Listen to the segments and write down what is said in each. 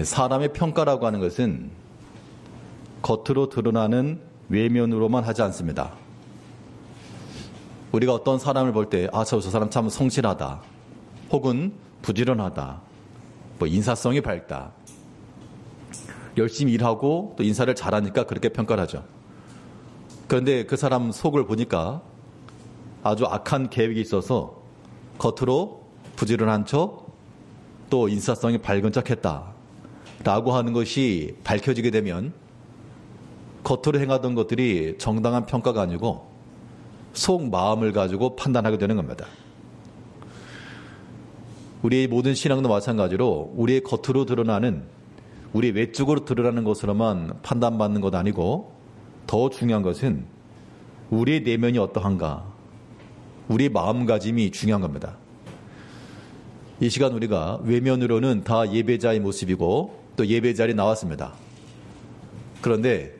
사람의 평가라고 하는 것은 겉으로 드러나는 외면으로만 하지 않습니다. 우리가 어떤 사람을 볼 때, 저 사람 참 성실하다, 혹은 부지런하다, 인사성이 밝다, 열심히 일하고 또 인사를 잘하니까 그렇게 평가를 하죠. 그런데 그 사람 속을 보니까 아주 악한 계획이 있어서 겉으로 부지런한 척, 또 인사성이 밝은 척 했다 라고 하는 것이 밝혀지게 되면 겉으로 행하던 것들이 정당한 평가가 아니고 속 마음을 가지고 판단하게 되는 겁니다. 우리의 모든 신앙도 마찬가지로 우리의 겉으로 드러나는, 우리 외적으로 드러나는 것으로만 판단받는 것 아니고 더 중요한 것은 우리의 내면이 어떠한가, 우리의 마음가짐이 중요한 겁니다. 이 시간 우리가 외면으로는 다 예배자의 모습이고 또 예배 자리에 나왔습니다. 그런데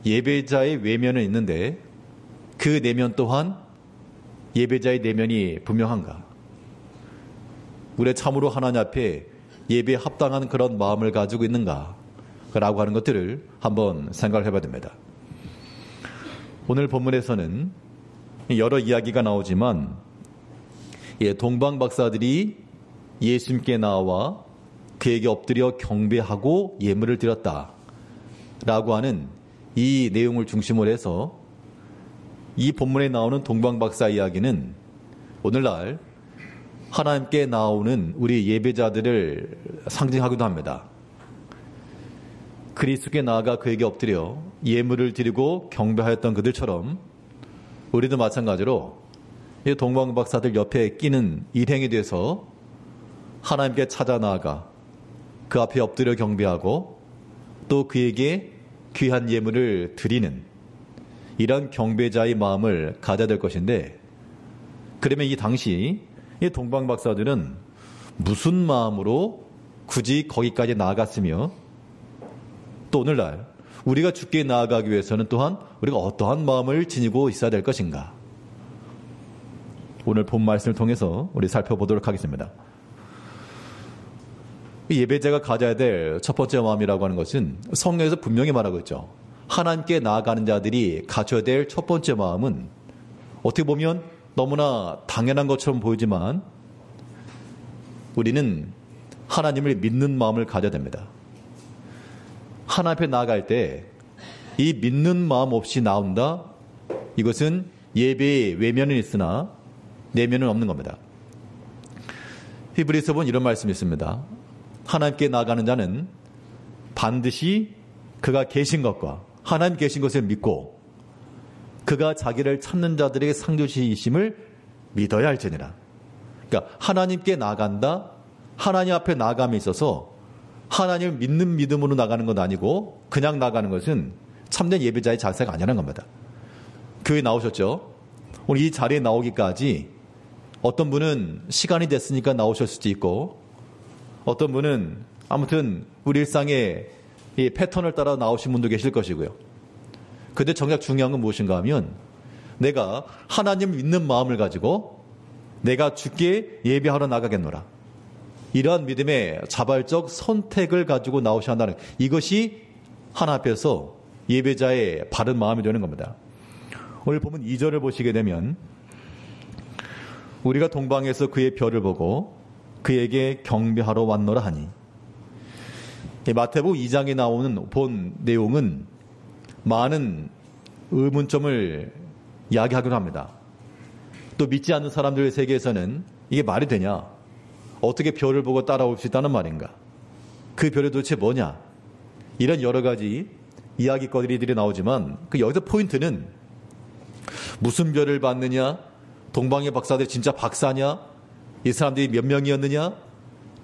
예배자의 외면은 있는데 그 내면 또한 예배자의 내면이 분명한가? 우리 참으로 하나님 앞에 예배에 합당한 그런 마음을 가지고 있는가? 라고 하는 것들을 한번 생각을 해봐야 됩니다. 오늘 본문에서는 여러 이야기가 나오지만 동방 박사들이 예수님께 나와 그에게 엎드려 경배하고 예물을 드렸다 라고 하는 이 내용을 중심으로 해서 이 본문에 나오는 동방 박사 이야기는 오늘날 하나님께 나오는 우리 예배자들을 상징하기도 합니다. 그리스도께 나아가 그에게 엎드려 예물을 드리고 경배하였던 그들처럼 우리도 마찬가지로 이 동방 박사들 옆에 끼는 일행이 돼서 하나님께 찾아 나아가 그 앞에 엎드려 경배하고 또 그에게 귀한 예물을 드리는 이런 경배자의 마음을 가져야 될 것인데, 그러면 이 당시 이 동방 박사들은 무슨 마음으로 굳이 거기까지 나아갔으며 또 오늘날 우리가 주께 나아가기 위해서는 또한 우리가 어떠한 마음을 지니고 있어야 될 것인가? 오늘 본 말씀을 통해서 우리 살펴보도록 하겠습니다. 예배자가 가져야 될 첫 번째 마음이라고 하는 것은 성경에서 분명히 말하고 있죠. 하나님께 나아가는 자들이 가져야 될 첫 번째 마음은 어떻게 보면 너무나 당연한 것처럼 보이지만 우리는 하나님을 믿는 마음을 가져야 됩니다. 하나님 앞에 나아갈 때 이 믿는 마음 없이 나온다? 이것은 예배의 외면은 있으나 내면은 없는 겁니다. 히브리서 보면 이런 말씀이 있습니다. 하나님께 나아가는 자는 반드시 그가 계신 것과 하나님 계신 것을 믿고 그가 자기를 찾는 자들에게 상 주시심을 믿어야 할지니라. 그러니까 하나님께 나아간다, 하나님 앞에 나아감에 있어서 하나님을 믿는 믿음으로 나가는 건 아니고 그냥 나가는 것은 참된 예배자의 자세가 아니라는 겁니다. 교회에 나오셨죠? 오늘 이 자리에 나오기까지 어떤 분은 시간이 됐으니까 나오셨을 수도 있고 어떤 분은 아무튼 우리 일상의 이 패턴을 따라 나오신 분도 계실 것이고요. 그런데 정작 중요한 건 무엇인가 하면 내가 하나님을 믿는 마음을 가지고 내가 주께 예배하러 나가겠노라. 이러한 믿음의 자발적 선택을 가지고 나오셔야 한다는 이것이 하나님 앞에서 예배자의 바른 마음이 되는 겁니다. 오늘 보면 2절을 보시게 되면 우리가 동방에서 그의 별을 보고 그에게 경배하러 왔노라 하니, 마태복음 2장에 나오는 본 내용은 많은 의문점을 이야기하기도 합니다. 또 믿지 않는 사람들의 세계에서는 이게 말이 되냐? 어떻게 별을 보고 따라올 수 있다는 말인가? 그 별이 도대체 뭐냐? 이런 여러 가지 이야기거리들이 나오지만 여기서 포인트는 무슨 별을 봤느냐? 동방의 박사들 진짜 박사냐? 이 사람들이 몇 명이었느냐?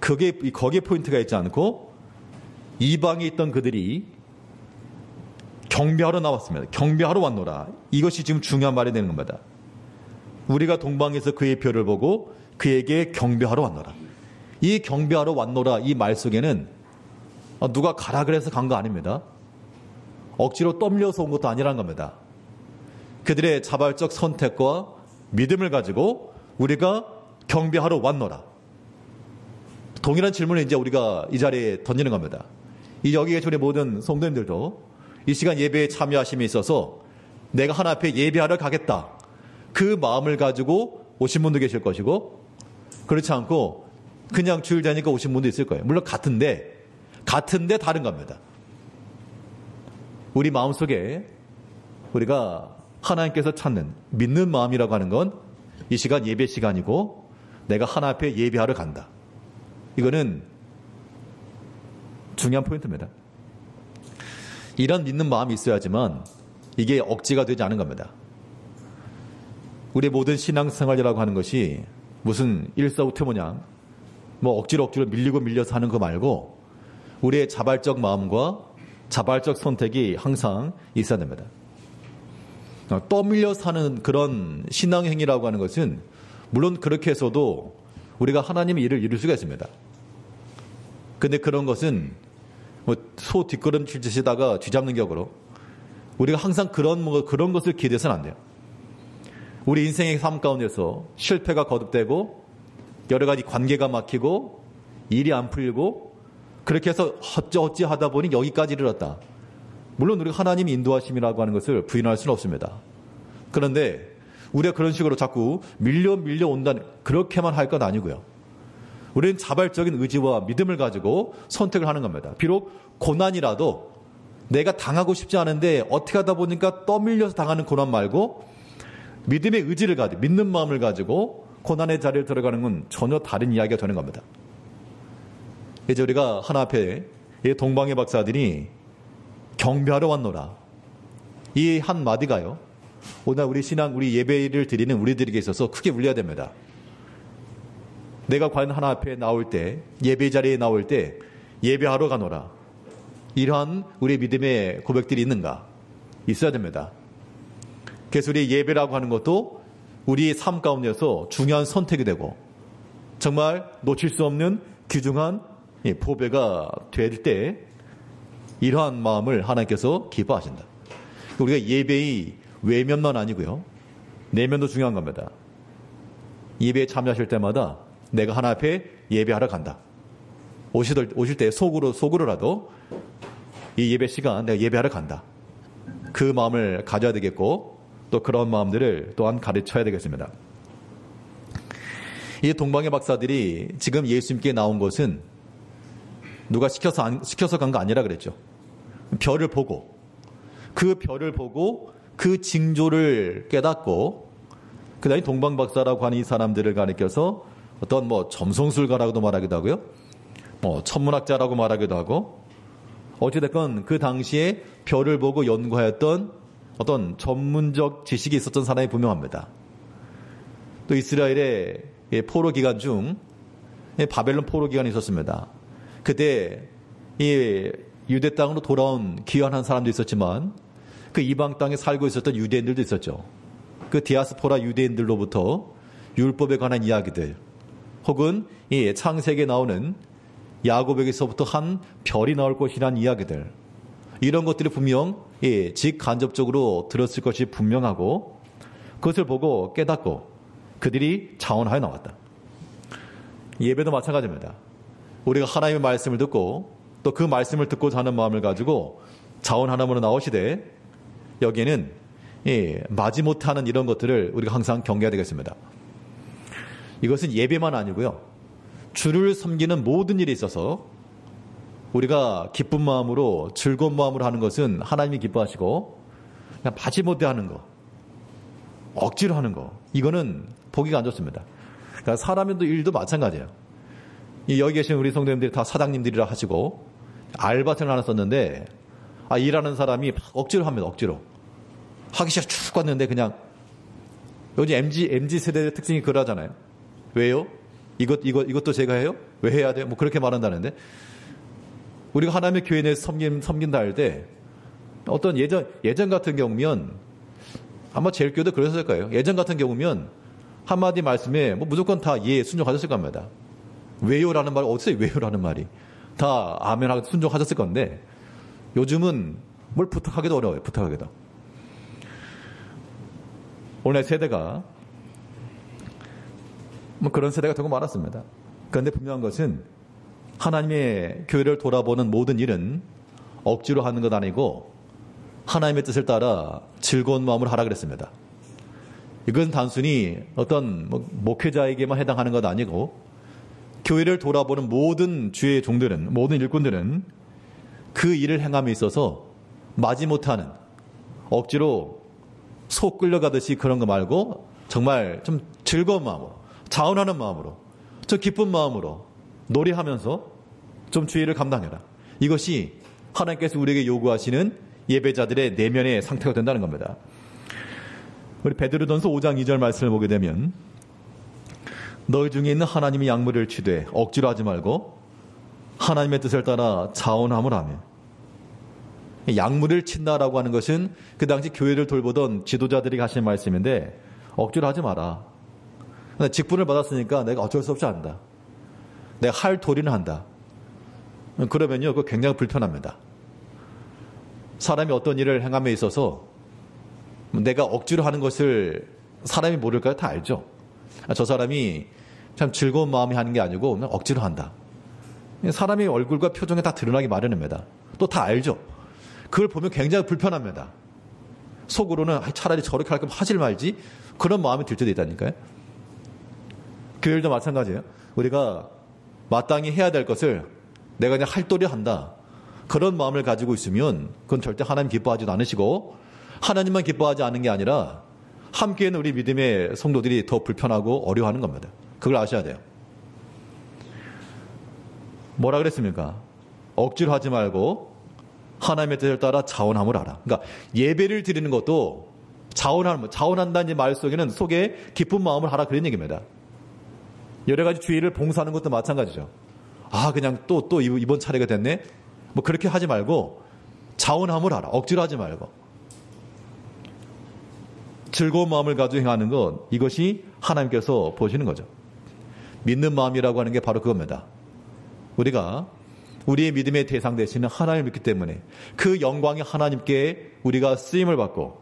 거기에 포인트가 있지 않고 이방에 있던 그들이 경배하러 나왔습니다. 경배하러 왔노라. 이것이 지금 중요한 말이 되는 겁니다. 우리가 동방에서 그의 별을 보고 그에게 경배하러 왔노라. 이 경배하러 왔노라 이 말 속에는 누가 가라 그래서 간 거 아닙니다. 억지로 떠밀려서 온 것도 아니란 겁니다. 그들의 자발적 선택과 믿음을 가지고 우리가 경배하러 왔노라. 동일한 질문을 이제 우리가 이 자리에 던지는 겁니다. 여기 계신 우리 모든 성도님들도 이 시간 예배에 참여하심에 있어서 내가 하나님 앞에 예배하러 가겠다. 그 마음을 가지고 오신 분도 계실 것이고, 그렇지 않고 그냥 주일 자니까 오신 분도 있을 거예요. 물론 같은데 다른 겁니다. 우리 마음속에 우리가 하나님께서 찾는 믿는 마음이라고 하는 건 이 시간 예배 시간이고 내가 하나님 앞에 예배하러 간다. 이거는 중요한 포인트입니다. 이런 믿는 마음이 있어야지만 이게 억지가 되지 않은 겁니다. 우리 모든 신앙생활이라고 하는 것이 무슨 일사후퇴 모양 억지로 밀려서 하는 거 말고 우리의 자발적 마음과 자발적 선택이 항상 있어야 됩니다. 떠밀려 사는 그런 신앙행위라고 하는 것은 물론 그렇게 해서도 우리가 하나님의 일을 이룰 수가 있습니다. 근데 그런 것은 소 뒷걸음질 짓에다가 뒤잡는 격으로 우리가 항상 그런 것을 기대해서는 안 돼요. 우리 인생의 삶 가운데서 실패가 거듭되고 여러 가지 관계가 막히고 일이 안 풀리고 그렇게 해서 어찌 하다 보니 여기까지 이르렀다. 물론 우리가 하나님의 인도하심이라고 하는 것을 부인할 수는 없습니다. 그런데 우리가 그런 식으로 자꾸 밀려온다는 그렇게만 할 건 아니고요. 우리는 자발적인 의지와 믿음을 가지고 선택을 하는 겁니다. 비록 고난이라도 내가 당하고 싶지 않은데 어떻게 하다 보니까 떠밀려서 당하는 고난 말고 믿음의 의지를 가지고 믿는 마음을 가지고 고난의 자리에 들어가는 건 전혀 다른 이야기가 되는 겁니다. 이제 우리가 하나 앞에 동방의 박사들이 경배하러 왔노라. 이 한 마디가요. 오늘 우리 예배를 드리는 우리들에게 있어서 크게 울려야 됩니다. 내가 과연 하나 앞에 나올 때, 예배 자리에 나올 때 예배하러 가노라. 이러한 우리의 믿음의 고백들이 있는가? 있어야 됩니다. 그래서 우리 예배라고 하는 것도 우리의 삶 가운데서 중요한 선택이 되고 정말 놓칠 수 없는 귀중한 보배가 될 때 이러한 마음을 하나님께서 기뻐하신다. 우리가 예배의 외면만 아니고요. 내면도 중요한 겁니다. 예배에 참여하실 때마다 내가 하나 앞에 예배하러 간다. 오실 때 속으로라도 이 예배 시간 내가 예배하러 간다. 그 마음을 가져야 되겠고 또 그런 마음들을 또한 가르쳐야 되겠습니다. 이 동방의 박사들이 지금 예수님께 나온 것은 누가 시켜서 간 거 아니라 그랬죠. 별을 보고 그 징조를 깨닫고 그 다음에 동방박사라고 하는 이 사람들을 가리켜서 어떤 점성술가라고도 말하기도 하고요. 천문학자라고 말하기도 하고 어찌됐건 그 당시에 별을 보고 연구하였던 어떤 전문적 지식이 있었던 사람이 분명합니다. 또 이스라엘의 포로 기간 중 바벨론 포로 기간이 있었습니다. 그때 이 유대 땅으로 돌아온 귀환한 사람도 있었지만 그 이방 땅에 살고 있었던 유대인들도 있었죠. 그 디아스포라 유대인들로부터 율법에 관한 이야기들 혹은 이 창세기에 나오는 야곱에게서부터 한 별이 나올 것이라는 이야기들 이런 것들이 분명 직간접적으로 들었을 것이 분명하고 그것을 보고 깨닫고 그들이 자원하여 나왔다. 예배도 마찬가지입니다. 우리가 하나님의 말씀을 듣고 또 그 말씀을 듣고자 하는 마음을 가지고 자원 하나만으로 나오시되 여기에는 마지못하는 이런 것들을 우리가 항상 경계해야 되겠습니다. 이것은 예배만 아니고요. 주를 섬기는 모든 일에 있어서 우리가 기쁜 마음으로 즐거운 마음으로 하는 것은 하나님이 기뻐하시고 그냥 마지못해 하는 거 억지로 하는 거 이거는 보기가 안 좋습니다. 그러니까 사람의 일도 마찬가지예요. 여기 계신 우리 성도님들이 다 사장님들이라 하시고 알바생을 하나 썼는데 일하는 사람이 억지로 합니다. 억지로 하기 시작 쭉 갔는데 그냥 요즘 MZ 세대의 특징이 그러잖아요. 왜요? 이것도 제가 해요? 왜 해야 돼요? 그렇게 말한다는데 우리가 하나님의 교회 내에서 섬긴다 할 때 어떤 예전 같은 경우면 아마 제일교도 그랬을 거예요. 예전 같은 경우면 한마디 말씀에 무조건 다 순종하셨을 겁니다. 왜요라는 말 어디서 왜요라는 말이 다 아멘하고 순종하셨을 건데 요즘은 뭘 부탁하기도 어려워요. 부탁하기도. 오늘 세대가 그런 세대가 되고 많았습니다. 그런데 분명한 것은 하나님의 교회를 돌아보는 모든 일은 억지로 하는 것 아니고 하나님의 뜻을 따라 즐거운 마음으로 하라 그랬습니다. 이건 단순히 어떤 목회자에게만 해당하는 것 아니고 교회를 돌아보는 모든 주의 종들은, 모든 일꾼들은 그 일을 행함에 있어서 마지못하는 억지로 속 끌려가듯이 그런 거 말고 정말 좀 즐거운 마음으로, 자원하는 마음으로, 좀 기쁜 마음으로 노래하면서 좀 주의를 감당해라. 이것이 하나님께서 우리에게 요구하시는 예배자들의 내면의 상태가 된다는 겁니다. 우리 베드로전서 5장 2절 말씀을 보게 되면 너희 중에 있는 하나님이 약물을 취되 억지로 하지 말고 하나님의 뜻을 따라 자원함을 하며. 약물을 친다라고 하는 것은 그 당시 교회를 돌보던 지도자들이 하신 말씀인데 억지로 하지 마라. 직분을 받았으니까 내가 어쩔 수 없이 한다. 내가 할 도리는 한다. 그러면요, 그거 굉장히 불편합니다. 사람이 어떤 일을 행함에 있어서 내가 억지로 하는 것을 사람이 모를까요? 다 알죠. 저 사람이 참 즐거운 마음이 하는 게 아니고 그냥 억지로 한다. 사람의 얼굴과 표정에 다 드러나기 마련입니다. 또 다 알죠. 그걸 보면 굉장히 불편합니다. 속으로는 차라리 저렇게 할 거면 하질 말지, 그런 마음이 들 때도 있다니까요. 교회도 마찬가지예요. 우리가 마땅히 해야 될 것을 내가 그냥 할 도리 한다, 그런 마음을 가지고 있으면 그건 절대 하나님 기뻐하지도 않으시고 하나님만 기뻐하지 않은 게 아니라 함께 있는 우리 믿음의 성도들이 더 불편하고 어려워하는 겁니다. 그걸 아셔야 돼요. 뭐라 그랬습니까? 억지로 하지 말고 하나님의 뜻을 따라 자원함을 하라. 그러니까 예배를 드리는 것도 자원한다는 말 속에는 속에 기쁜 마음을 하라, 그런 얘기입니다. 여러 가지 주의를 봉사하는 것도 마찬가지죠. 그냥 또 이번 차례가 됐네? 뭐 그렇게 하지 말고 자원함을 하라. 억지로 하지 말고. 즐거운 마음을 가지고 행하는 것, 이것이 하나님께서 보시는 거죠. 믿는 마음이라고 하는 게 바로 그겁니다. 우리가 우리의 믿음의 대상 되시는 하나님을 믿기 때문에 그 영광의 하나님께 우리가 쓰임을 받고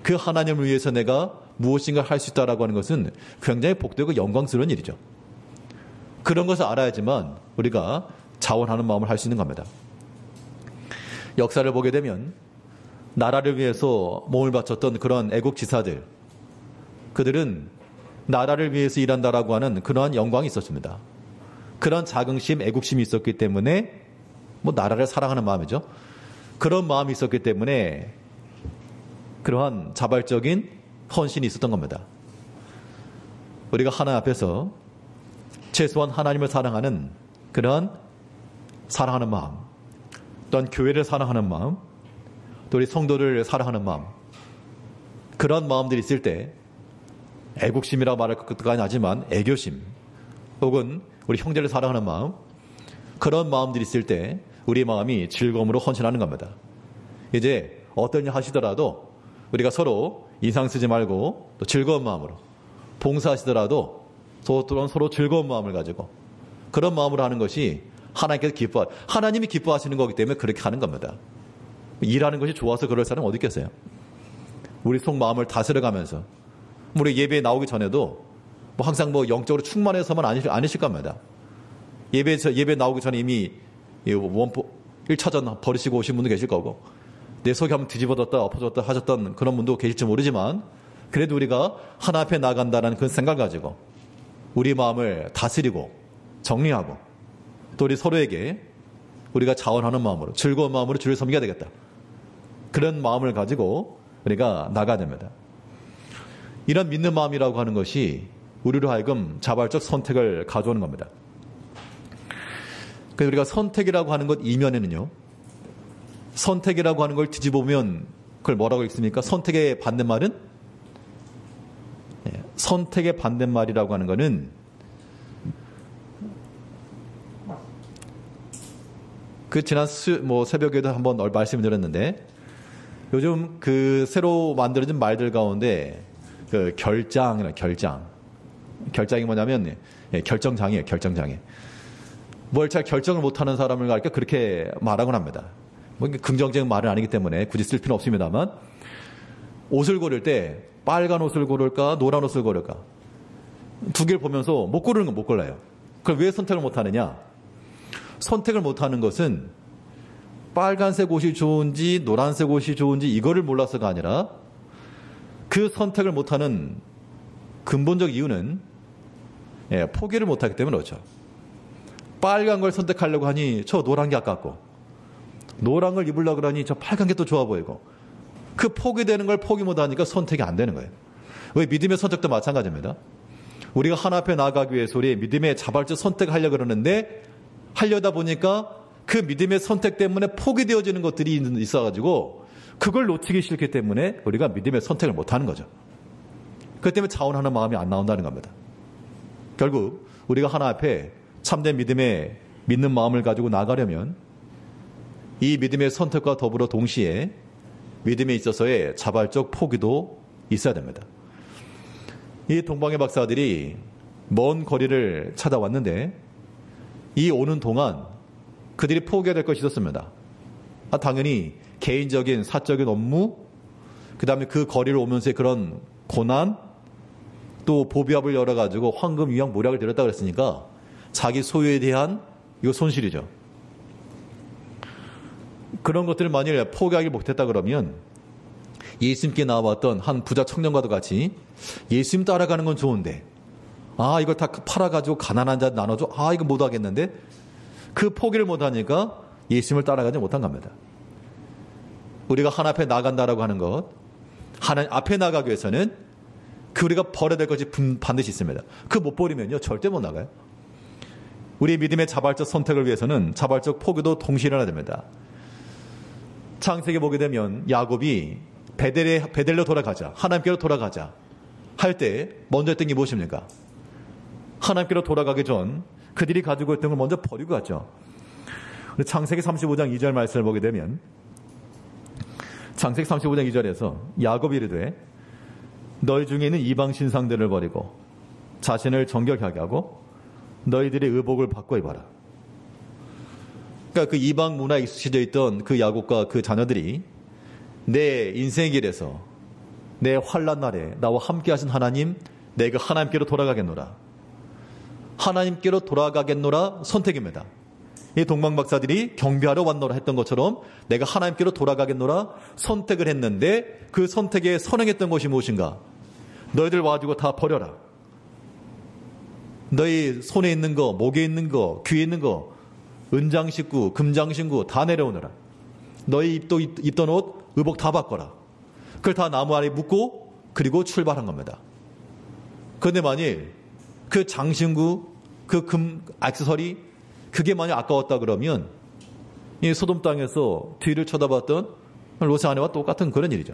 그 하나님을 위해서 내가 무엇인가 할 수 있다라고 하는 것은 굉장히 복되고 영광스러운 일이죠. 그런 것을 알아야지만 우리가 자원하는 마음을 할 수 있는 겁니다. 역사를 보게 되면 나라를 위해서 몸을 바쳤던 그런 애국 지사들, 그들은 나라를 위해서 일한다라고 하는 그러한 영광이 있었습니다. 그런 자긍심, 애국심이 있었기 때문에 나라를 사랑하는 마음이죠. 그런 마음이 있었기 때문에 그러한 자발적인 헌신이 있었던 겁니다. 우리가 하나님 앞에서 최소한 하나님을 사랑하는 그러한 사랑하는 마음, 또한 교회를 사랑하는 마음, 또 우리 성도를 사랑하는 마음, 그런 마음들이 있을 때 애국심이라고 말할 것도 아니지만 애교심, 혹은 우리 형제를 사랑하는 마음, 그런 마음들이 있을 때 우리 마음이 즐거움으로 헌신하는 겁니다. 이제 어떤 일 하시더라도 우리가 서로 인상 쓰지 말고 또 즐거운 마음으로, 봉사하시더라도 서로 즐거운 마음을 가지고 그런 마음으로 하는 것이 하나님이 기뻐하시는 거기 때문에 그렇게 하는 겁니다. 일하는 것이 좋아서 그럴 사람은 어디 있겠어요? 우리 속 마음을 다스려가면서 우리 예배에 나오기 전에도 항상 영적으로 충만해서만 아니실 겁니다. 예배 나오기 전에 이미 1차전 버리시고 오신 분도 계실 거고, 내 속이 한번 뒤집어졌다 엎어졌다 하셨던 그런 분도 계실지 모르지만, 그래도 우리가 하나 앞에 나간다는 그런 생각을 가지고 우리 마음을 다스리고 정리하고 또 우리 서로에게 우리가 자원하는 마음으로, 즐거운 마음으로 주를 섬겨야 되겠다, 그런 마음을 가지고 우리가 나가야 됩니다. 이런 믿는 마음이라고 하는 것이 우리로 하여금 자발적 선택을 가져오는 겁니다. 그래서 우리가 선택이라고 하는 것 이면에는요, 선택이라고 하는 걸 뒤집어보면 그걸 뭐라고 읽습니까? 선택의 반대말은? 선택의 반대말이라고 하는 것은 지난 새벽에도 한번 말씀을 드렸는데, 요즘 새로 만들어진 말들 가운데 결장이 뭐냐면 결정장애예요. 결정장애. 뭘 잘 결정을 못하는 사람을 가르쳐 그렇게 말하곤 합니다. 긍정적인 말은 아니기 때문에 굳이 쓸 필요는 없습니다만, 옷을 고를 때 빨간 옷을 고를까 노란 옷을 고를까 두 개를 보면서 못 고르는 건 못 골라요. 그걸 왜 선택을 못하느냐? 선택을 못하는 것은 빨간색 옷이 좋은지 노란색 옷이 좋은지 이거를 몰라서가 아니라 그 선택을 못하는 근본적 이유는 포기를 못하기 때문에 그렇죠. 빨간 걸 선택하려고 하니 저 노란 게 아깝고, 노란 걸 입으려고 하니 저 빨간 게 또 좋아 보이고, 그 포기되는 걸 포기 못하니까 선택이 안 되는 거예요. 왜 믿음의 선택도 마찬가지입니다. 우리가 하나 앞에 나아가기 위해서 우리 믿음의 자발적 선택을 하려고 그러는데 하려다 보니까 그 믿음의 선택 때문에 포기되어지는 것들이 있어가지고 그걸 놓치기 싫기 때문에 우리가 믿음의 선택을 못하는 거죠. 그것 때문에 자원하는 마음이 안 나온다는 겁니다. 결국 우리가 하나 앞에 참된 믿음의 믿는 마음을 가지고 나가려면 이 믿음의 선택과 더불어 동시에 믿음에 있어서의 자발적 포기도 있어야 됩니다. 이 동방의 박사들이 먼 거리를 찾아왔는데 이 오는 동안 그들이 포기해야 될 것이 있었습니다. 당연히 개인적인 사적인 업무, 그 다음에 그 거리를 오면서의 그런 고난, 또 보비압을 열어가지고 황금, 유향, 모략을 드렸다고 그랬으니까 자기 소유에 대한 이거 손실이죠. 그런 것들을 만일 포기하지 못했다 그러면 예수님께 나와봤던 한 부자 청년과도 같이 예수님 따라가는 건 좋은데 이걸 다 팔아가지고 가난한 자 나눠줘? 이거 못하겠는데? 그 포기를 못하니까 예수님을 따라가지 못한 겁니다. 우리가 하나님 앞에 나간다라고 하는 것, 하나님 앞에 나가기 위해서는 그 우리가 버려야 될 것이 반드시 있습니다. 그 못 버리면요 절대 못 나가요. 우리의 믿음의 자발적 선택을 위해서는 자발적 포기도 동시에 일어나야 됩니다. 창세기 보게 되면 야곱이 베델로 돌아가자, 하나님께로 돌아가자 할 때 먼저 했던 게 무엇입니까? 하나님께로 돌아가기 전 그들이 가지고 있던 걸 먼저 버리고 갔죠. 창세기 35장 2절 말씀을 보게 되면 창세기 35장 2절에서 야곱이 이르되 너희 중에 있는 이방 신상들을 버리고 자신을 정결하게 하고 너희들의 의복을 바꿔 입어라. 그러니까 그 이방 문화에 익숙해져 있던 그 야곱과 그 자녀들이 내 인생의 길에서 내 환난 날에 나와 함께 하신 하나님, 내가 하나님께로 돌아가겠노라. 하나님께로 돌아가겠노라 선택입니다. 이 동방박사들이 경배하러 왔노라 했던 것처럼 내가 하나님께로 돌아가겠노라 선택을 했는데 그 선택에 선행했던 것이 무엇인가? 너희들 와가지고 다 버려라. 너희 손에 있는 거, 목에 있는 거, 귀에 있는 거, 은장식구, 금장신구 다 내려오너라. 너희 입던 옷, 의복 다 바꿔라. 그걸 다 나무 아래 묶고 그리고 출발한 겁니다. 그런데 만일 그 장신구, 그 금 액세서리 그게 만약 아까웠다 그러면 이 소돔 땅에서 뒤를 쳐다봤던 롯의 아내와 똑같은 그런 일이죠.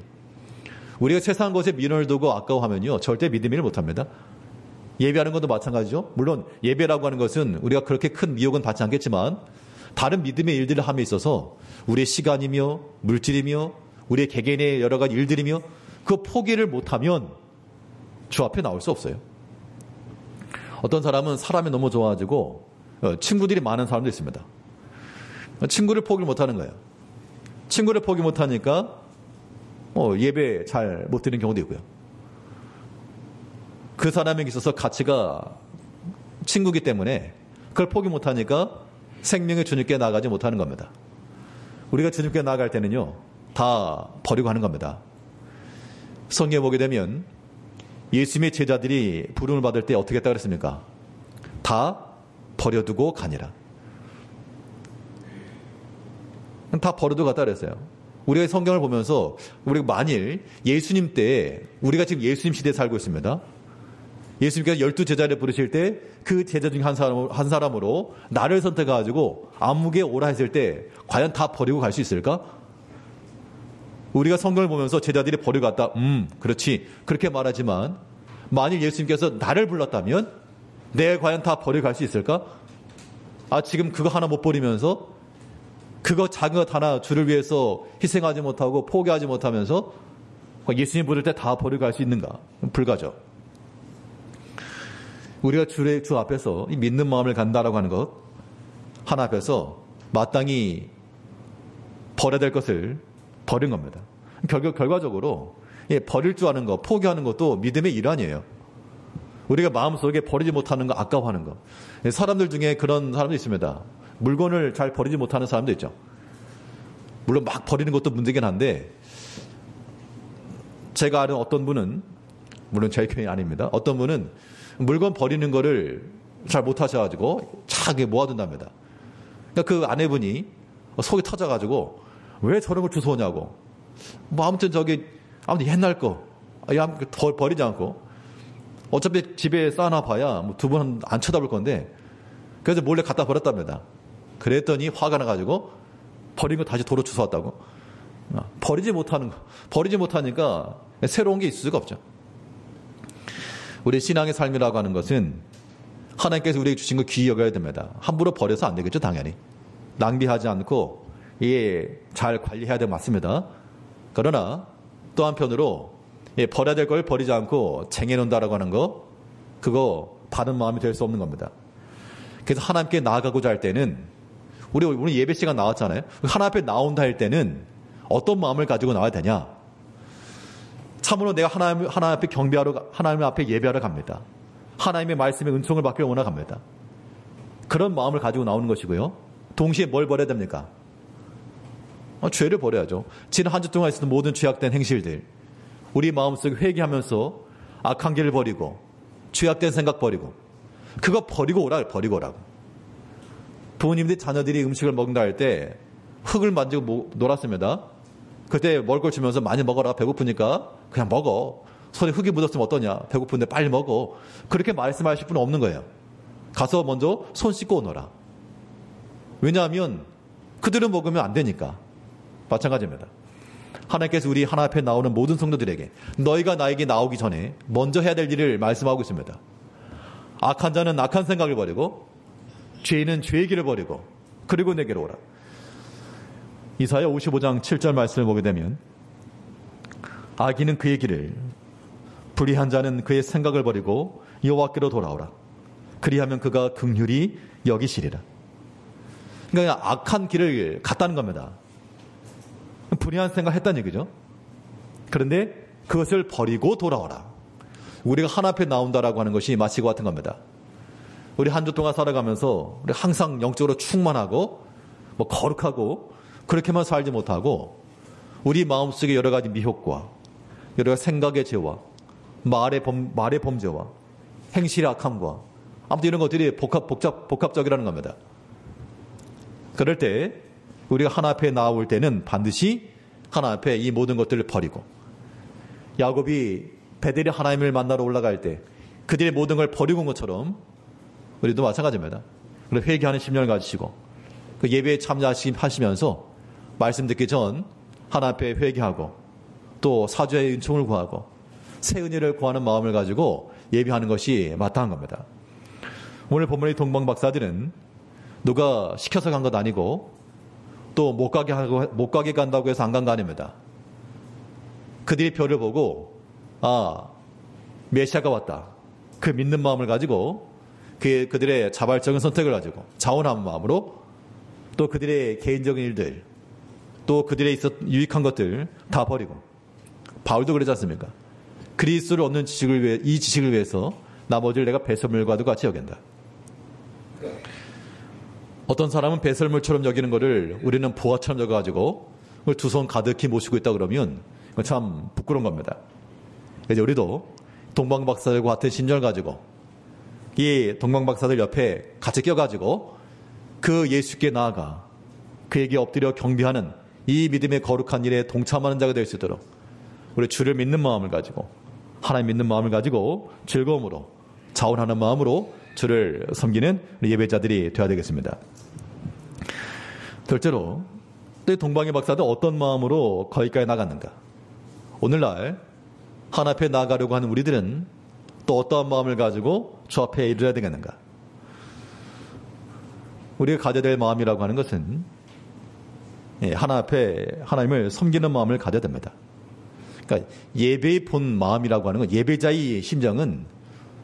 우리가 세상 것에 미련을 두고 아까워하면요 절대 믿음을 못합니다. 예배하는 것도 마찬가지죠. 물론 예배라고 하는 것은 우리가 그렇게 큰 미혹은 받지 않겠지만 다른 믿음의 일들을 함에 있어서 우리의 시간이며 물질이며 우리의 개개인의 여러 가지 일들이며 그 포기를 못하면 주 앞에 나올 수 없어요. 어떤 사람은 사람이 너무 좋아가지고 친구들이 많은 사람도 있습니다. 친구를 포기를 못하는 거예요. 친구를 포기 못하니까 예배 잘 못 드리는 경우도 있고요. 그 사람에게 있어서 가치가 친구이기 때문에 그걸 포기 못하니까 생명의 주님께 나아가지 못하는 겁니다. 우리가 주님께 나아갈 때는요 다 버리고 하는 겁니다. 성경에 보게 되면 예수님의 제자들이 부름을 받을 때 어떻게 했다고 그랬습니까? 다 버려두고 가니라. 다 버려두고 갔다 그랬어요. 우리가 성경을 보면서 우리가 만일 예수님 때 우리가 지금 예수님 시대에 살고 있습니다. 예수님께서 12제자를 부르실 때 그 제자 중 한 사람으로 나를 선택해가지고 암흑에 오라 했을 때 과연 다 버리고 갈 수 있을까? 우리가 성경을 보면서 제자들이 버리고 갔다. 그렇지. 그렇게 말하지만 만일 예수님께서 나를 불렀다면 내가 과연 다 버리고 갈 수 있을까? 지금 그거 하나 못 버리면서 그거 작은 것 하나 주를 위해서 희생하지 못하고 포기하지 못하면서 예수님 부를 때 다 버리고 갈 수 있는가? 불가죠. 우리가 주 앞에서 믿는 마음을 간다라고 하는 것 하나 앞에서 마땅히 버려야 될 것을 버린 겁니다. 결과적으로 버릴 줄 아는 것, 포기하는 것도 믿음의 일환이에요. 우리가 마음속에 버리지 못하는 거, 아까워하는 거. 사람들 중에 그런 사람도 있습니다. 물건을 잘 버리지 못하는 사람도 있죠. 물론 막 버리는 것도 문제긴 한데, 제가 아는 어떤 분은, 물론 제 편이 아닙니다. 어떤 분은 물건 버리는 거를 잘 못하셔가지고 차게 모아둔답니다. 그러니까 그 아내분이 속이 터져가지고 왜 저런 걸 주워오냐고. 뭐 아무튼 아무튼 옛날 거 버리지 않고 어차피 집에 쌓아놔 봐야 뭐 두 번 안 쳐다볼 건데, 그래서 몰래 갖다 버렸답니다. 그랬더니 화가 나가지고 버린 거 다시 도로 주워왔다고. 버리지 못하니까 새로운 게 있을 수가 없죠. 우리 신앙의 삶이라고 하는 것은 하나님께서 우리에게 주신 걸 귀히 여겨야 됩니다. 함부로 버려서 안 되겠죠, 당연히. 낭비하지 않고 잘 관리해야 될 맞습니다. 그러나 또 한편으로 버려야 될 걸 버리지 않고 쟁여놓는다라고 하는 거, 그거 바른 마음이 될 수 없는 겁니다. 그래서 하나님께 나아가고자 할 때는, 우리 예배 시간 나왔잖아요. 하나님 앞에 나온다 할 때는 어떤 마음을 가지고 나와야 되냐? 참으로 내가 하나님 앞에 경배하러, 하나님 앞에 예배하러 갑니다. 하나님의 말씀의 은총을 받기를 원합니다. 그런 마음을 가지고 나오는 것이고요. 동시에 뭘 버려야 됩니까? 죄를 버려야죠. 지난 한 주 동안 있었던 모든 죄악된 행실들, 우리 마음속에 회개하면서 악한 길을 버리고 죄악된 생각 버리고, 그거 버리고 오라고. 부모님들이 자녀들이 음식을 먹는다 할 때 흙을 만지고 놀았습니다. 그때 먹을 걸 주면서 많이 먹어라, 배고프니까 그냥 먹어. 손에 흙이 묻었으면 어떠냐, 배고픈데 빨리 먹어. 그렇게 말씀하실 분은 없는 거예요. 가서 먼저 손 씻고 오너라. 왜냐하면 그들은 먹으면 안 되니까. 마찬가지입니다. 하나님께서 우리 하나님 앞에 나오는 모든 성도들에게 너희가 나에게 나오기 전에 먼저 해야 될 일을 말씀하고 있습니다. 악한 자는 악한 생각을 버리고 죄인은 죄의 길을 버리고 그리고 내게로 오라. 이사야 55장 7절 말씀을 보게 되면, 악인은 그의 길을, 불의한 자는 그의 생각을 버리고 여호와께로 돌아오라. 그리하면 그가 긍휼히 여기시리라. 그러니까 악한 길을 갔다는 겁니다. 불의한 생각을 했다는 얘기죠. 그런데 그것을 버리고 돌아오라. 우리가 하나님 앞에 나온다라고 하는 것이 마치 그와 같은 겁니다. 우리 한 주 동안 살아가면서 우리 항상 영적으로 충만하고 거룩하고 그렇게만 살지 못하고, 우리 마음속에 여러 가지 미혹과 여러 가지 생각의 죄와 말의 범죄와 행실의 악함과 아무튼 이런 것들이 복합적이라는 겁니다. 그럴 때 우리가 하나님 앞에 나올 때는 반드시 하나님 앞에 이 모든 것들을 버리고, 야곱이 베델에 하나님을 만나러 올라갈 때 그들의 모든 걸 버리고 온 것처럼 우리도 마찬가지입니다. 그래서 회개하는 심령을 가지시고 그 예배에 참여하시면서 말씀 듣기 전 하나님 앞에 회개하고 또 사죄의 은총을 구하고 새 은혜를 구하는 마음을 가지고 예배하는 것이 마땅한 겁니다. 오늘 본문의 동방 박사들은 누가 시켜서 간 것 아니고 또 못 가게 간다고 해서 안 간 거 아닙니다. 그들이 별을 보고 메시아가 왔다, 그 믿는 마음을 가지고 그들의 자발적인 선택을 가지고 자원하는 마음으로 또 그들의 개인적인 일들, 또 그들의 유익한 것들 다 버리고, 바울도 그러지 않습니까? 그리스도를 얻는 이 지식을 위해서 나머지를 내가 배설물과도 같이 여긴다. 어떤 사람은 배설물처럼 여기는 것을 우리는 보화처럼 여겨가지고 두 손 가득히 모시고 있다 그러면 그건 참 부끄러운 겁니다. 그래서 우리도 동방박사들과 같은 신념을 가지고 이 동방박사들 옆에 같이 껴가지고 그 예수께 나아가 그에게 엎드려 경배하는 이 믿음의 거룩한 일에 동참하는 자가 될 수 있도록 우리 주를 믿는 마음을 가지고, 하나님 믿는 마음을 가지고 즐거움으로 자원하는 마음으로 주를 섬기는 우리 예배자들이 되어야 되겠습니다. 둘째로, 또 동방의 박사들 어떤 마음으로 거기까지 나갔는가? 오늘날 하나님 앞에 나아가려고 하는 우리들은 또 어떠한 마음을 가지고 주 앞에 이르러야 되겠는가? 우리가 가져야 될 마음이라고 하는 것은 하나님 앞에 하나님을 섬기는 마음을 가져야 됩니다. 그러니까 예배의 본 마음이라고 하는 건, 예배자의 심정은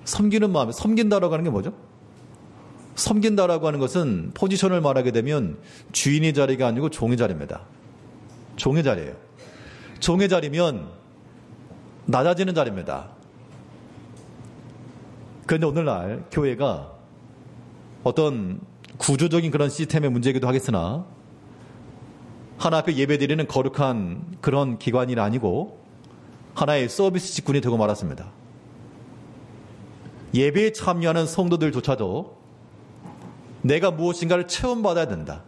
섬기는 마음, 섬긴다라고 하는 게 뭐죠? 섬긴다라고 하는 것은 포지션을 말하게 되면 주인의 자리가 아니고 종의 자리입니다. 종의 자리예요. 종의 자리면 낮아지는 자리입니다. 그런데 오늘날 교회가 어떤 구조적인 그런 시스템의 문제이기도 하겠으나 하나 앞에 예배드리는 거룩한 그런 기관이 아니고 하나의 서비스 직군이 되고 말았습니다. 예배에 참여하는 성도들조차도 내가 무엇인가를 체험받아야 된다.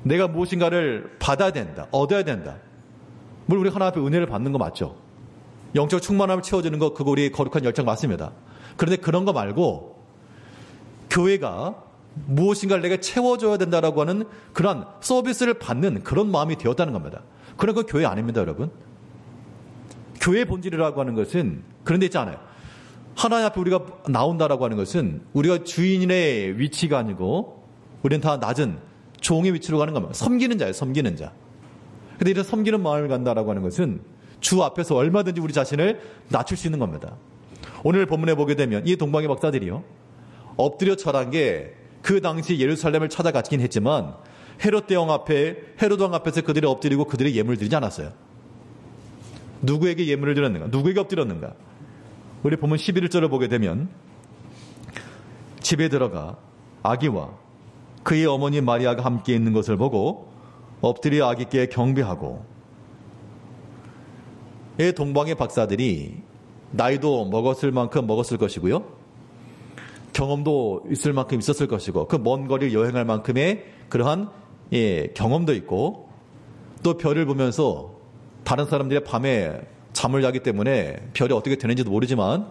내가 무엇인가를 받아야 된다. 얻어야 된다. 물론 우리 하나 앞에 은혜를 받는 거 맞죠? 영적 충만함을 채워주는 거 그거 우리의 거룩한 열정 맞습니다. 그런데 그런 거 말고 교회가 무엇인가를 내가 채워줘야 된다라고 하는 그런 서비스를 받는 그런 마음이 되었다는 겁니다. 그런 건 교회 아닙니다, 여러분. 교회의 본질이라고 하는 것은 그런 데 있지 않아요. 하나님 앞에 우리가 나온다라고 하는 것은 우리가 주인의 위치가 아니고 우리는 다 낮은 종의 위치로 가는 겁니다. 섬기는 자예요, 섬기는 자. 근데 이런 섬기는 마음을 간다라고 하는 것은 주 앞에서 얼마든지 우리 자신을 낮출 수 있는 겁니다. 오늘 본문에 보게 되면 이 동방의 박사들이요, 엎드려 절한 게 그 당시 예루살렘을 찾아갔긴 했지만 헤롯 왕 앞에서 그들이 엎드리고 그들이 예물을 드리지 않았어요. 누구에게 예물을 드렸는가? 누구에게 엎드렸는가? 우리 본문 11절을 보게 되면 집에 들어가 아기와 그의 어머니 마리아가 함께 있는 것을 보고 엎드려 아기께 경배하고. 이 동방의 박사들이 나이도 먹었을 만큼 먹었을 것이고요, 경험도 있을 만큼 있었을 것이고, 그 먼 거리를 여행할 만큼의 그러한 경험도 있고, 또 별을 보면서 다른 사람들이 밤에 잠을 자기 때문에 별이 어떻게 되는지도 모르지만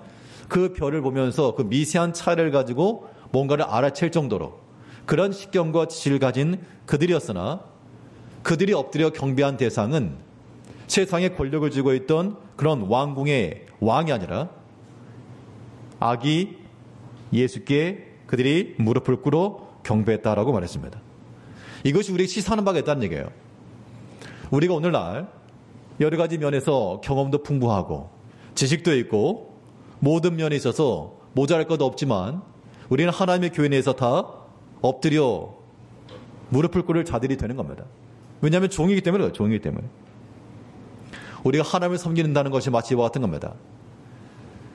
그 별을 보면서 그 미세한 차이를 가지고 뭔가를 알아챌 정도로 그런 식견과 지식을 가진 그들이었으나, 그들이 엎드려 경배한 대상은 세상의 권력을 쥐고 있던 그런 왕궁의 왕이 아니라 아기 예수께 그들이 무릎을 꿇어 경배했다라고 말했습니다. 이것이 우리에게 시사하는 바가 있다는 얘기예요. 우리가 오늘날 여러 가지 면에서 경험도 풍부하고 지식도 있고 모든 면에 있어서 모자랄 것도 없지만 우리는 하나님의 교회 내에서 다 엎드려 무릎을 꿇을 자들이 되는 겁니다. 왜냐하면 종이기 때문에 그래요. 종이기 때문에. 우리가 하나님을 섬기는다는 것이 마치 이와 같은 겁니다.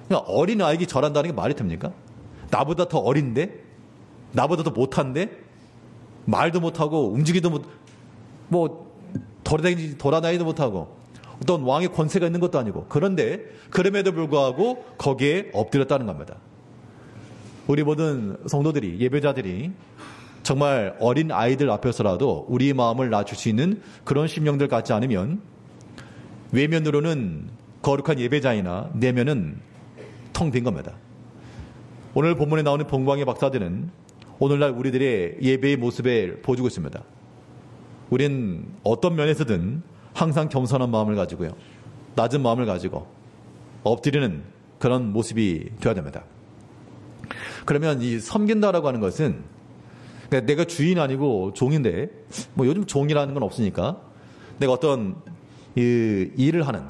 그러니까 어린 아이에게 절한다는 게 말이 됩니까? 나보다 더 어린데? 나보다 더 못한데? 말도 못하고 움직이도 돌아다니지도 못하고 어떤 왕의 권세가 있는 것도 아니고, 그런데 그럼에도 불구하고 거기에 엎드렸다는 겁니다. 우리 모든 성도들이, 예배자들이 정말 어린 아이들 앞에서라도 우리의 마음을 낮출 수 있는 그런 심령들 같지 않으면 외면으로는 거룩한 예배자이나 내면은 텅 빈 겁니다. 오늘 본문에 나오는 동방의 박사들은 오늘날 우리들의 예배의 모습을 보여주고 있습니다. 우린 어떤 면에서든 항상 겸손한 마음을 가지고요, 낮은 마음을 가지고 엎드리는 그런 모습이 되어야 됩니다. 그러면 이 섬긴다라고 하는 것은, 그러니까 내가 주인 아니고 종인데, 요즘 종이라는 건 없으니까 내가 어떤 일을 하는,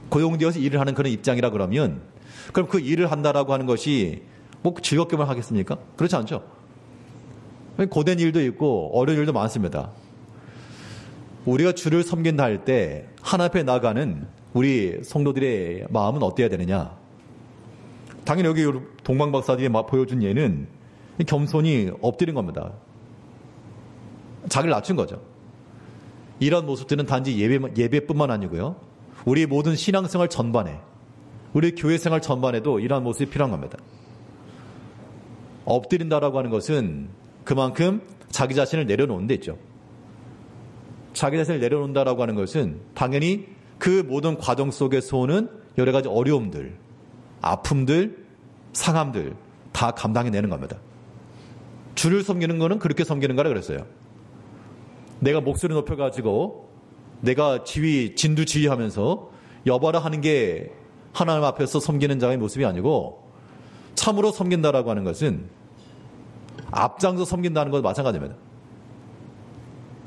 고용되어서 일을 하는 그런 입장이라 그러면, 그럼 그 일을 한다라고 하는 것이 즐겁게만 하겠습니까? 그렇지 않죠. 고된 일도 있고 어려운 일도 많습니다. 우리가 주를 섬긴다 할 때 하나님 앞에 나가는 우리 성도들의 마음은 어때야 되느냐? 당연히 여기 동방박사들이 보여준 예는 겸손히 엎드린 겁니다. 자기를 낮춘 거죠. 이런 모습들은 단지 예배뿐만 아니고요, 우리 모든 신앙생활 전반에, 우리 교회생활 전반에도 이러한 모습이 필요한 겁니다. 엎드린다라고 하는 것은 그만큼 자기 자신을 내려놓는 데 있죠. 자기 자신을 내려놓는다라고 하는 것은 당연히 그 모든 과정 속에서 오는 여러 가지 어려움들, 아픔들, 상함들 다 감당해내는 겁니다. 주를 섬기는 거는 그렇게 섬기는 거라 그랬어요. 내가 목소리 높여가지고 내가 진두지휘하면서 여봐라 하는 게 하나님 앞에서 섬기는 자의 모습이 아니고, 참으로 섬긴다라고 하는 것은 앞장서 섬긴다는 것도 마찬가지입니다.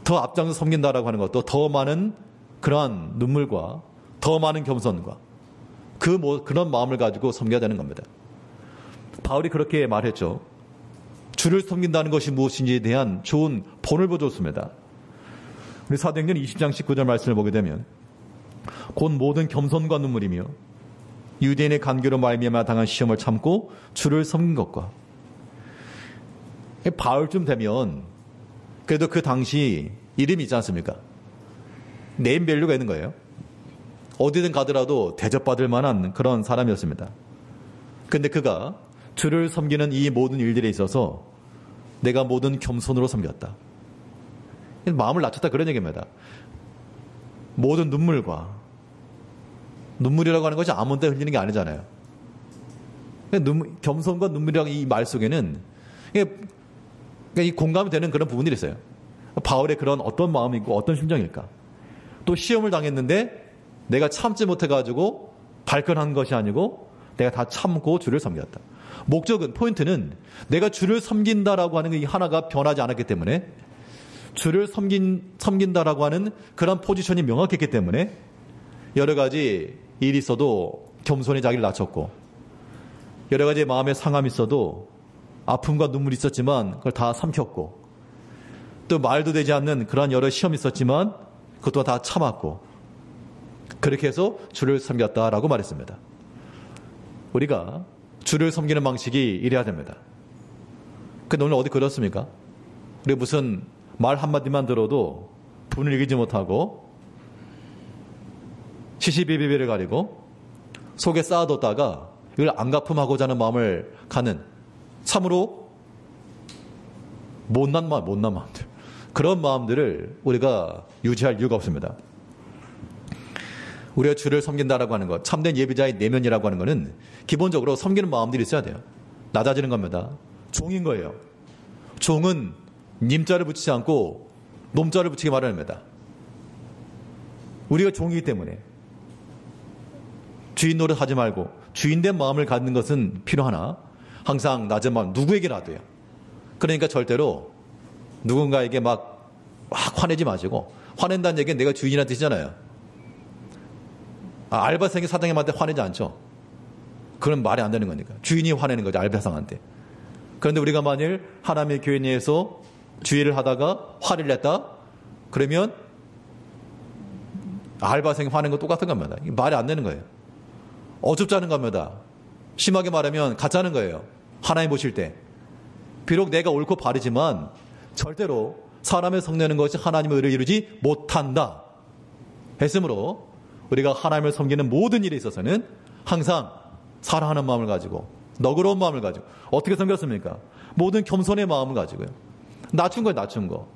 더 앞장서 섬긴다라고 하는 것도 더 많은 그러한 눈물과 더 많은 겸손과 그런 마음을 가지고 섬겨야 되는 겁니다. 바울이 그렇게 말했죠. 주를 섬긴다는 것이 무엇인지에 대한 좋은 본을 보여줬습니다. 우리 사도행전 20장 19절 말씀을 보게 되면, 곧 모든 겸손과 눈물이며 유대인의 간교로 말미암아 당한 시험을 참고 주를 섬긴 것과, 바울쯤 되면 그래도 그 당시 이름이 있지 않습니까? 네임밸류가 있는 거예요. 어디든 가더라도 대접받을 만한 그런 사람이었습니다. 근데 그가 주를 섬기는 이 모든 일들에 있어서 내가 모든 겸손으로 섬겼다. 마음을 낮췄다 그런 얘기입니다. 모든 눈물이라고 하는 것이 아무 데 흘리는 게 아니잖아요. 겸손과 눈물이라고 이 말 속에는 이 공감이 되는 그런 부분들이 있어요. 바울의 그런 어떤 마음이고 어떤 심정일까? 또 시험을 당했는데 내가 참지 못해가지고 발끈한 것이 아니고 내가 다 참고 주를 섬겼다. 목적은, 포인트는 내가 주를 섬긴다라고 하는 게 하나가 변하지 않았기 때문에, 주를 섬긴다라고 하는 그런 포지션이 명확했기 때문에 여러 가지 일이 있어도 겸손히 자기를 낮췄고, 여러 가지 마음의 상함이 있어도 아픔과 눈물이 있었지만 그걸 다 삼켰고, 또 말도 되지 않는 그러한 여러 시험이 있었지만 그것도 다 참았고, 그렇게 해서 주를 섬겼다라고 말했습니다. 우리가 주를 섬기는 방식이 이래야 됩니다. 근데 오늘 어디 그렇습니까? 우리 무슨 말 한마디만 들어도 분을 이기지 못하고 시시비비비를 가리고 속에 쌓아뒀다가 이걸 안 갚음하고자 하는 마음을 가는 참으로 못난 마음들, 그런 마음들을 우리가 유지할 이유가 없습니다. 우리가 주를 섬긴다라고 하는 것, 참된 예비자의 내면이라고 하는 것은 기본적으로 섬기는 마음들이 있어야 돼요. 낮아지는 겁니다. 종인 거예요. 종은 님자를 붙이지 않고 놈자를 붙이게 마련합니다. 우리가 종이기 때문에 주인 노릇 하지 말고 주인된 마음을 갖는 것은 필요하나 항상 낮은 마음, 누구에게라도요. 그러니까 절대로 누군가에게 막 화내지 마시고, 화낸다는 얘기는 내가 주인이라는 뜻이잖아요. 알바생이 사장님한테 화내지 않죠. 그건 말이 안 되는 거니까. 주인이 화내는 거죠, 알바생한테. 그런데 우리가 만일 하나님의 교회 내에서 주의를 하다가 화를 냈다? 그러면 알바생이 화내는 거 똑같은 겁니다. 말이 안 되는 거예요. 어줍지 않은 겁니다. 심하게 말하면 가짜는 거예요. 하나님 보실 때. 비록 내가 옳고 바르지만 절대로 사람의 성내는 것이 하나님의 의를 이루지 못한다 했으므로 우리가 하나님을 섬기는 모든 일에 있어서는 항상 사랑하는 마음을 가지고, 너그러운 마음을 가지고. 어떻게 섬겼습니까? 모든 겸손의 마음을 가지고요. 낮춘 거예요, 낮춘 거.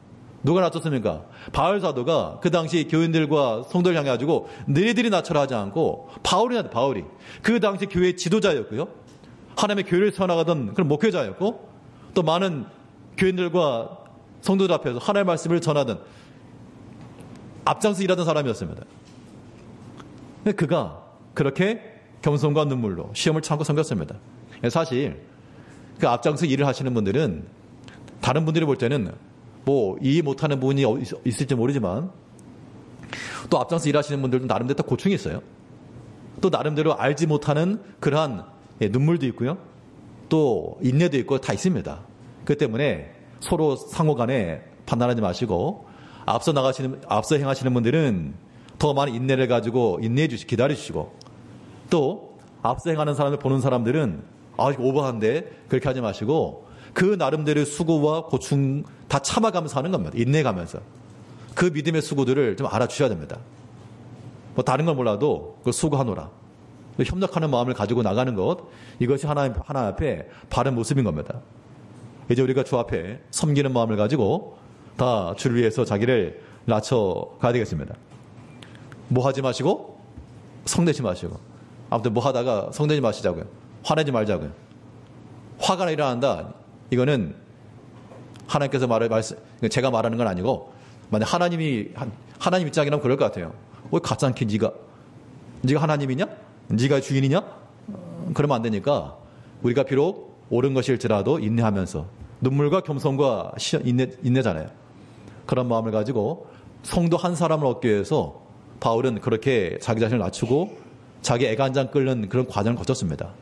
누가 낮췄습니까? 바울 사도가 그 당시 교인들과 성도를 향해 가지고 너희들이 낮춰라 하지 않고 바울이 그 당시 교회의 지도자였고요. 하나님의 교회를 세워나가던 그런 목회자였고, 또 많은 교인들과 성도들 앞에서 하나님의 말씀을 전하던 앞장서 일하던 사람이었습니다. 그가 그렇게 겸손과 눈물로 시험을 참고 섬겼습니다. 사실 그 앞장서 일을 하시는 분들은 다른 분들이 볼 때는 뭐 이해 못하는 부분이 있을지 모르지만, 또 앞장서 일하시는 분들도 나름대로 다 고충이 있어요. 또 나름대로 알지 못하는 그러한 눈물도 있고요. 또 인내도 있고 다 있습니다. 그렇기 때문에 서로 상호간에 판단하지 마시고, 앞서 행하시는 분들은 더 많은 인내를 가지고 기다려 주시고, 또 앞서 행하는 사람을 보는 사람들은 이거 오버한데 그렇게 하지 마시고 그 나름대로의 수고와 고충 다 참아가면서 하는 겁니다. 인내가면서 그 믿음의 수고들을 좀 알아주셔야 됩니다. 뭐 다른 건 몰라도 그걸 수고하노라, 협력하는 마음을 가지고 나가는 것, 이것이 하나님 앞에 바른 모습인 겁니다. 이제 우리가 주 앞에 섬기는 마음을 가지고 다 주를 위해서 자기를 낮춰가야 되겠습니다. 뭐 하지 마시고 성내지 마시고, 아무튼 뭐 하다가 성내지 마시자고요. 화내지 말자고요. 화가 일어난다, 이거는 하나님께서 제가 말하는 건 아니고, 만약 하나님 입장이라면 그럴 것 같아요. 왜 가짜않게 네가 하나님이냐? 네가 주인이냐? 그러면 안 되니까 우리가 비록 옳은 것일지라도 인내하면서, 눈물과 겸손과 인내잖아요. 그런 마음을 가지고 성도 한 사람을 얻기 위해서 바울은 그렇게 자기 자신을 낮추고 자기 애간장 끓는 그런 과정을 거쳤습니다.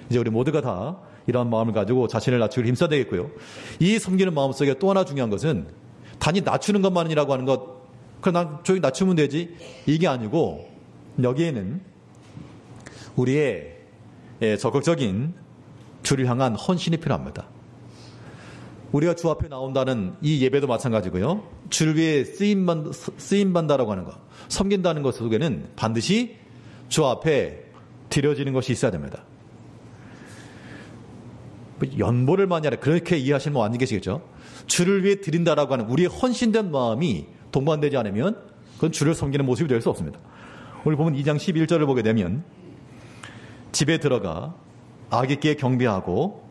이제 우리 모두가 다 이런 마음을 가지고 자신을 낮추기를 힘써야 되겠고요. 이 섬기는 마음속에 또 하나 중요한 것은 단지 낮추는 것만이라고 하는 것, 그럼 난 저기 낮추면 되지, 이게 아니고 여기에는 우리의 적극적인 주를 향한 헌신이 필요합니다. 우리가 주 앞에 나온다는 이 예배도 마찬가지고요. 주를 위해 쓰임받는다라고 하는 것, 섬긴다는 것 속에는 반드시 주 앞에 드려지는 것이 있어야 됩니다. 연보를 많이 하라, 그렇게 이해하시는 분 안 계시겠죠? 주를 위해 드린다라고 하는 우리의 헌신된 마음이 동반되지 않으면 그건 주를 섬기는 모습이 될 수 없습니다. 오늘 보면 2장 11절을 보게 되면 집에 들어가 아기께 경배하고,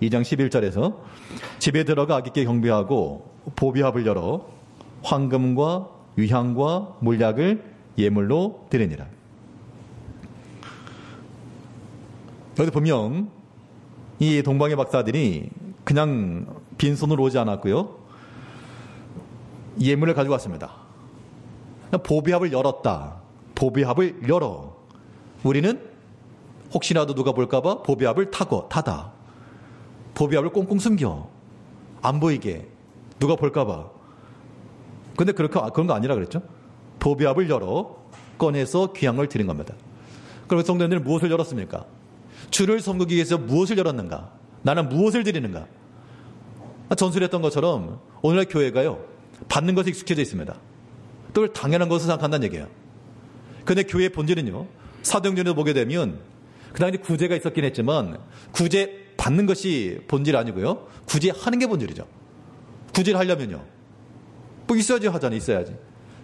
2장 11절에서 집에 들어가 아기께 경배하고 보비합을 열어 황금과 위향과 물약을 예물로 드리니라. 여기 보면 이 동방의 박사들이 그냥 빈손으로 오지 않았고요. 예물을 가지고 왔습니다. 보비합을 열었다. 보비합을 열어. 우리는 혹시라도 누가 볼까봐 보비합을 닫아. 보비합을 꽁꽁 숨겨. 안 보이게. 누가 볼까봐. 근데 그런 거 아니라 그랬죠. 보비합을 열어 꺼내서 귀향을 드린 겁니다. 그럼 성도님들은 무엇을 열었습니까? 주를 섬기기 위해서 무엇을 열었는가? 나는 무엇을 드리는가? 전술했던 것처럼 오늘날 교회가요, 받는 것에 익숙해져 있습니다. 또 그걸 당연한 것을 생각한다는 얘기예요. 그런데 교회의 본질은요, 사도행전에도 보게 되면 그 당시 구제가 있었긴 했지만 구제 받는 것이 본질 아니고요, 구제하는 게 본질이죠. 구제를 하려면요, 뭐 있어야지 하잖아요. 있어야지.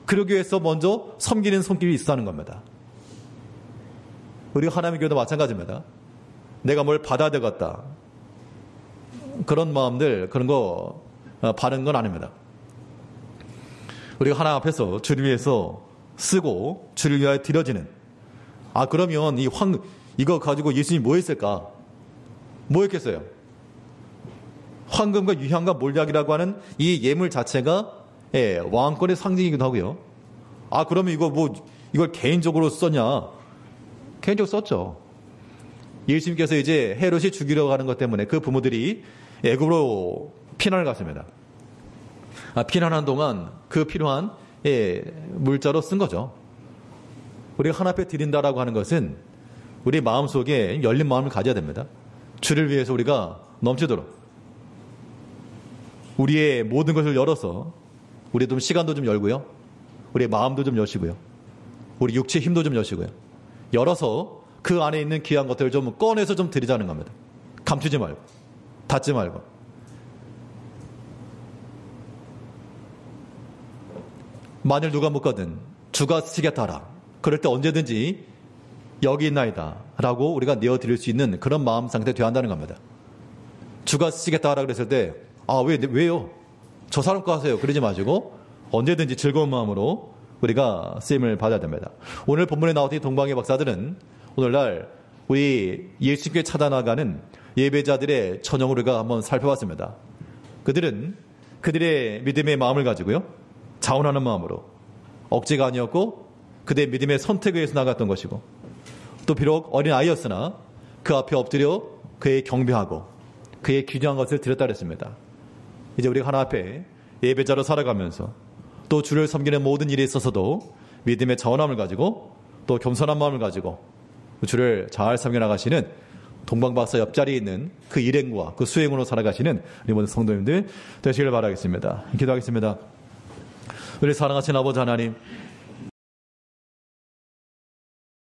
그러기 위해서 먼저 섬기는 손길이 있어야 하는 겁니다. 우리가 하나님의 교회도 마찬가지입니다. 내가 뭘 받아야 되겠다, 그런 마음들, 그런 거 바른 건 아닙니다. 우리가 하나님 앞에서 주를 위해서 쓰고 주를 위하여 드려지는, 그러면 이거 가지고 예수님이 뭐 했을까? 뭐 했겠어요? 황금과 유향과 몰약이라고 하는 이 예물 자체가 왕권의 상징이기도 하고요. 그러면 이걸 개인적으로 썼냐? 개인적으로 썼죠. 예수님께서 이제 헤롯이 죽이려고 하는 것 때문에 그 부모들이 애굽으로 피난을 갔습니다. 피난하는 동안 그 필요한 물자로 쓴 거죠. 우리가 하나 앞에 드린다라고 하는 것은 우리 마음속에 열린 마음을 가져야 됩니다. 주를 위해서 우리가 넘치도록 우리의 모든 것을 열어서, 우리 좀 시간도 좀 열고요, 우리의 마음도 좀 여시고요, 우리 육체의 힘도 좀 여시고요, 열어서 그 안에 있는 귀한 것들을 좀 꺼내서 좀 드리자는 겁니다. 감추지 말고, 닫지 말고. 만일 누가 묻거든 주가 쓰시겠다 하라. 그럴 때 언제든지 여기 있나이다 라고 우리가 내어드릴 수 있는 그런 마음 상태 되어야 한다는 겁니다. 주가 쓰시겠다 하라 그랬을 때 왜요? 저 사람 거 하세요. 그러지 마시고 언제든지 즐거운 마음으로 우리가 쓰임을 받아야 됩니다. 오늘 본문에 나왔던 동방의 박사들은 오늘날 우리 예수님께 찾아나가는 예배자들의 전형을 우리가 한번 살펴봤습니다. 그들은 그들의 믿음의 마음을 가지고요, 자원하는 마음으로, 억지가 아니었고 그들의 믿음의 선택에 의해서 나갔던 것이고, 또 비록 어린 아이였으나 그 앞에 엎드려 그의 경배하고 그의 귀중한 것을 드렸다 그랬습니다. 이제 우리가 하나 앞에 예배자로 살아가면서 또 주를 섬기는 모든 일에 있어서도 믿음의 자원함을 가지고 또 겸손한 마음을 가지고 주를 잘 섬겨나가시는 동방박사 옆자리에 있는 그 일행과 그 수행으로 살아가시는 우리 모든 성도님들 되시길 바라겠습니다. 기도하겠습니다. 우리 사랑하신 아버지 하나님,